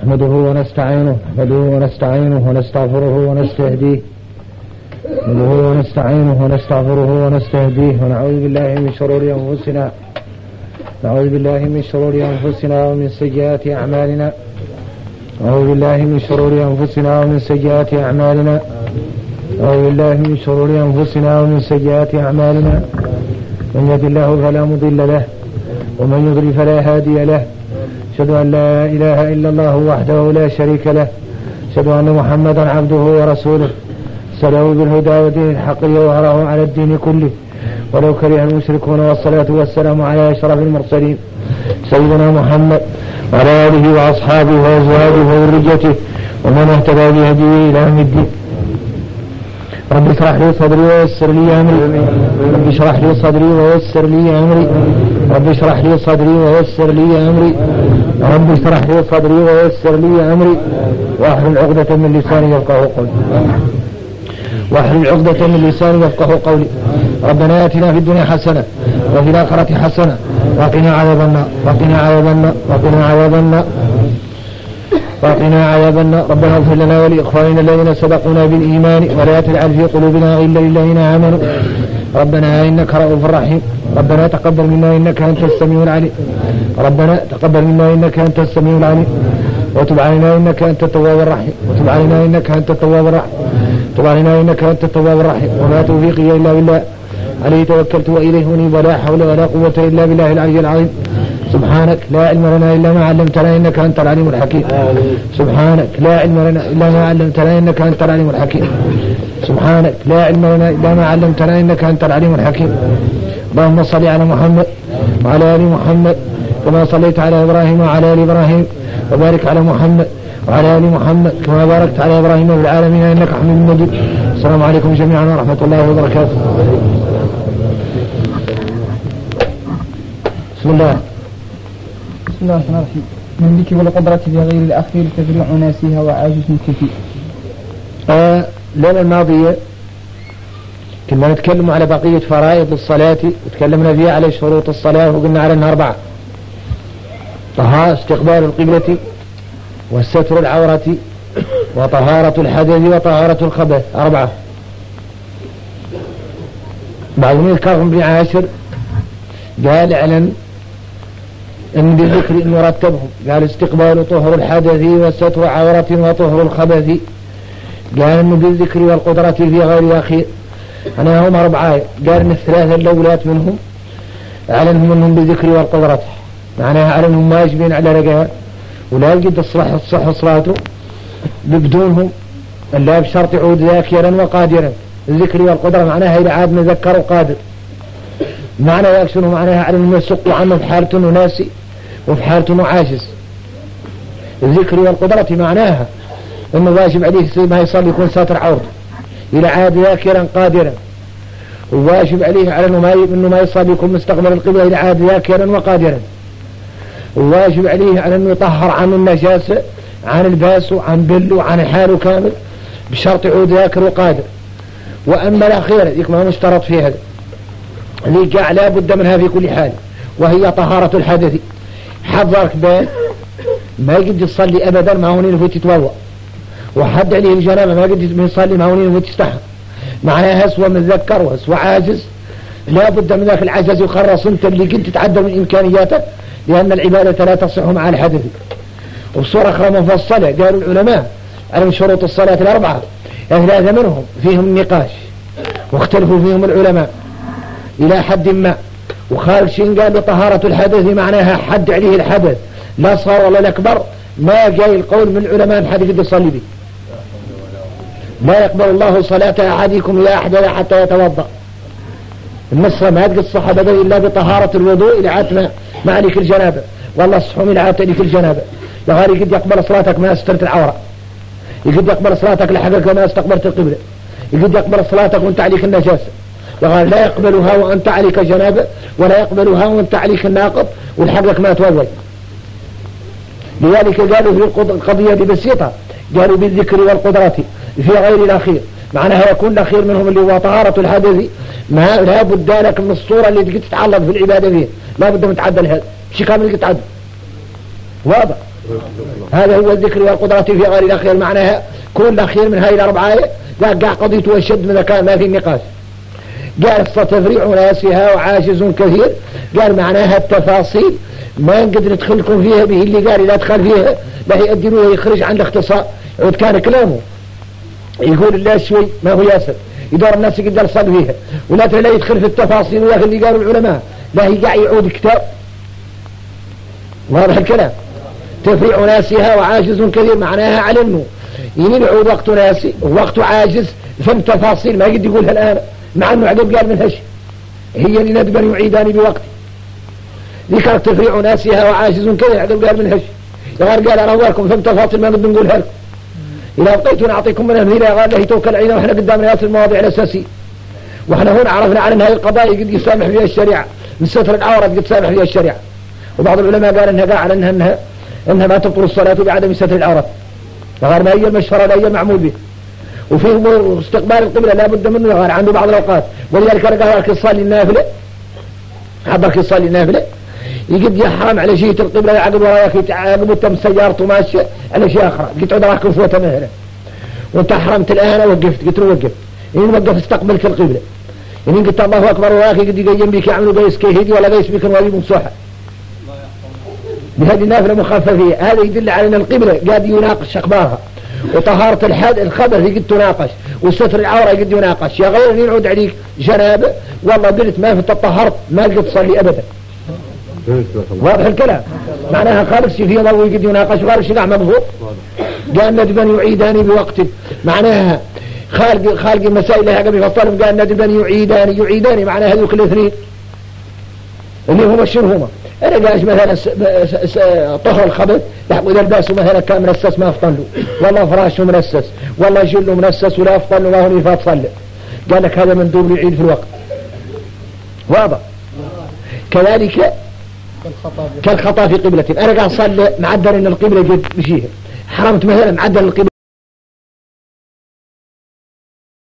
نحمده ونستعينه ونستغفره ونستهديه ونعوذ بالله من شرور أنفسنا ومن سيئات أعمالنا من يهد الله فلا مضل له ومن يضلل فلا هادي له. أشهد أن لا إله إلا الله وحده لا شريك له. أشهد أن محمدا عبده ورسوله أرسله بالهدى ودين الحق ليظهره على الدين كله ولو كره المشركون. والصلاة والسلام على أشرف المرسلين سيدنا محمد وعلى آله وأصحابه وأزواجه وذريته ومن اهتدى بهديه إلى يوم الدين. رب اشرح لي صدري ويسر لي أمري واحلل عقدة من لساني يفقهوا قولي. ربنا آتنا في الدنيا حسنة وفي الآخرة حسنة وقنا عذاب النار. ربنا اغفر لنا ولإخواننا الذين سبقونا بالإيمان ولا تجعل في قلوبنا غلا للذين آمنوا ربنا إنك رؤوف رحيم. ربنا تقبل منا إنك أنت السميع العليم وتب علينا إنك أنت التواب الرحيم. وما توفيقي إلا بالله عليه توكلت وإليه أنيب ولا حول ولا قوة إلا بالله العلي العظيم. سبحانك لا علم لنا إلا ما علمتنا إنك أنت العليم الحكيم. اللهم صل على محمد وعلى آل محمد كما صليت على إبراهيم وعلى آل إبراهيم وبارك على محمد وعلى آل محمد كما باركت على إبراهيم في العالمين إنك حميد مجيد. السلام عليكم جميعا ورحمة الله وبركاته. بسم الله الرحمن الرحيم. من ذكر والقدرة بغير الأخير تفريع ناسها وعاجز كثير. الليلة الماضية كنا نتكلم على بقية فرائض الصلاة وتكلمنا فيها على شروط الصلاة وقلنا على أنها 4: طهارة استقبال القبلة والستر العورة وطهارة الحدث وطهارة الخبث 4. بعضهم يذكرهم ب10 قال اعلن ان بذكر ان يرتبهم قال استقبال طهر الحدث وستر عورة وطهر الخبث. قال انه بالذكر والقدرة في غير أخير أنا هم 4. قال ان 3 الأولات منهم اعلنهم انهم بالذكر والقدرة معناها اعلنهم واجبين على رجاء ولا يجد الصح صلاته بدونهم الا بشرط عود ذاكرا وقادرا. الذكر والقدرة معناها إذا عاد مذكر وقادر. معنى يكسنه معناها على انه يسق عنه في حالة انه ناسي وفي حالة انه عاجز. الذكر والقدرة معناها انه واجب عليه ما يصلي يكون ساتر عورته إلى عاد ذاكرا قادرا. وواجب عليه على انه ما يصلي يكون مستقبل القبلة إلى عاد ذاكرا وقادرا. وواجب عليه على انه يطهر عن النجاسة عن الباس وعن بل وعن حاله كامل بشرط عود ذاكر وقادر. وأما الأخيرة ذيك ما مشترط في هذا اللي جاء لا بد منها في كل حال وهي طهارة الحدث. حضرك بان ما يقدر يصلي أبدا ما هو نينه تتوضأ وحد عليه الجنابة ما يقدر يصلي ما هو نينه تستحى معناها هسوى مذكر وهسوى عاجز لا بد من ذاك العجز يخرص انت اللي قد تتعدى من إمكانياتك لأن العبادة لا تصح مع الحدث. وبصورة أخرى مفصلة قالوا العلماء على شروط الصلاة 4 3 منهم فيهم النقاش واختلفوا فيهم العلماء إلى حد ما. وخالد شين قال طهارة الحدث معناها حد عليه الحدث لا صار ولا الأكبر ما جاي القول من العلماء حد يقدر يصلي به. لا يقبل الله صلاة أحدكم إلى أحدث حتى يتوضأ. النصر ما يقدر الصحابة إلا بطهارة الوضوء إلى عتمة ما عليك الجنابة والله الصحوم إلى عتمة الجنابة. يغاري قد يقبل صلاتك ما استرت العورة يقد يقبل صلاتك لحقك ما استقبلت القبلة يقد يقبل صلاتك وانت عليك النجاسة. يقال لا يقبلها وانت عليك جنابة ولا يقبلها وانت عليك الناقض والحقك ما توضي. لذلك قالوا في القضية دي بسيطة قالوا بالذكر والقدرة في غير الأخير معناها يكون الأخير منهم اللي هو طهارة الحدث ما لا بد لك من الصورة اللي تقدر تتعلق في العبادة فيه لا بد من تعدل هذا شيء كامل تتعدل واضح هذا هو الذكر والقدرة في غير الأخير. معناها كل أخير من هذه الأربعة قاع قضيته الشد من كان ما في النقاش. قال ستفريع ناسها وعاجز كثير. قال معناها التفاصيل ما نقدر ندخلكم فيها به، اللي قال لا ادخل فيها لا يؤدي يخرج عن الاختصار. عود كان كلامه يقول الله شوي ما هو ياسر يدور الناس يقدر يصل فيها، ولا لا يدخل في التفاصيل وياخذ اللي قالوا العلماء، لا يقع يعود كتاب. واضح الكلام. تفريع ناسها وعاجز كثير معناها على انه يمين يعود وقت ناسي ووقت عاجز، فهم تفاصيل ما يقدر يقولها الان، مع انه عقب قال منهش هي لندبا يعيدان بوقت. ذكر تفريع ناسها وعاجز كثير عقب قال منهش. قال انا اقولكم فهم تفاصيل ما بدي نقولها لكم. إذا أبقيت نعطيكم من أمثلة قال له توكل علينا وإحنا قدامنا ياسر المواضيع الأساسية، وإحنا هنا عرفنا على أن هذه القضايا قد يسامح فيها الشريعة، من ستر العورة قد تسامح فيها الشريعة. وبعض العلماء قال أنها قاعد أنها ما تبطل الصلاة بعدم ستر العورة، وغير ما هي المشهورة لا هي المعمول به. وفيه استقبال القبلة لا بد منه غير عنده بعض الأوقات، ولذلك قال لك يصلي النافلة، حبك يصلي النافلة يقد يحرم على جهة القبلة يعقب وراك يعقب تم سيارته ماشية على شيء آخر، قلت عود راكب فوتها مثلا وانت حرمت الآن وقفت، قلت له وقف، إن وقف استقبلك القبلة، إن قلت الله أكبر وراك قد يقيم بك يعملوا قيس كيهدي ولا قيس بك الولي مصوحة بهذه النافلة مخففية. هذا يدل على أن القبلة قاد يناقش أخبارها، وطهارة الخبث قد تناقش، وستر العورة قد يناقش. يا غير أن ينعود عليك جنابه والله قلت ما في تطهرت ما قد تصلي أبدا. واضح الكلام. معناها خالص في ضوء قد يناقش وغير شيء مبسوط. قال ندبا يعيدان بوقت، معناها خالق المسائل لها قبل فالطالب قال ندبا يعيدان معناها هذوك الاثنين اللي هما شنو هما. انا قاش مثلا طهر الخبث يحقوا اذا الباس مثلا كان منسس ما افطن له، والله فراشه منسس والله جله منسس ولا افطن له ما هو يفات صلى. قال لك هذا مندوب يعيد في الوقت. واضح. كذلك كالخطا في قبلة. انا قاعد صلي معدل ان القبلة قد مشيها، حرمت مثلا معدل القبلة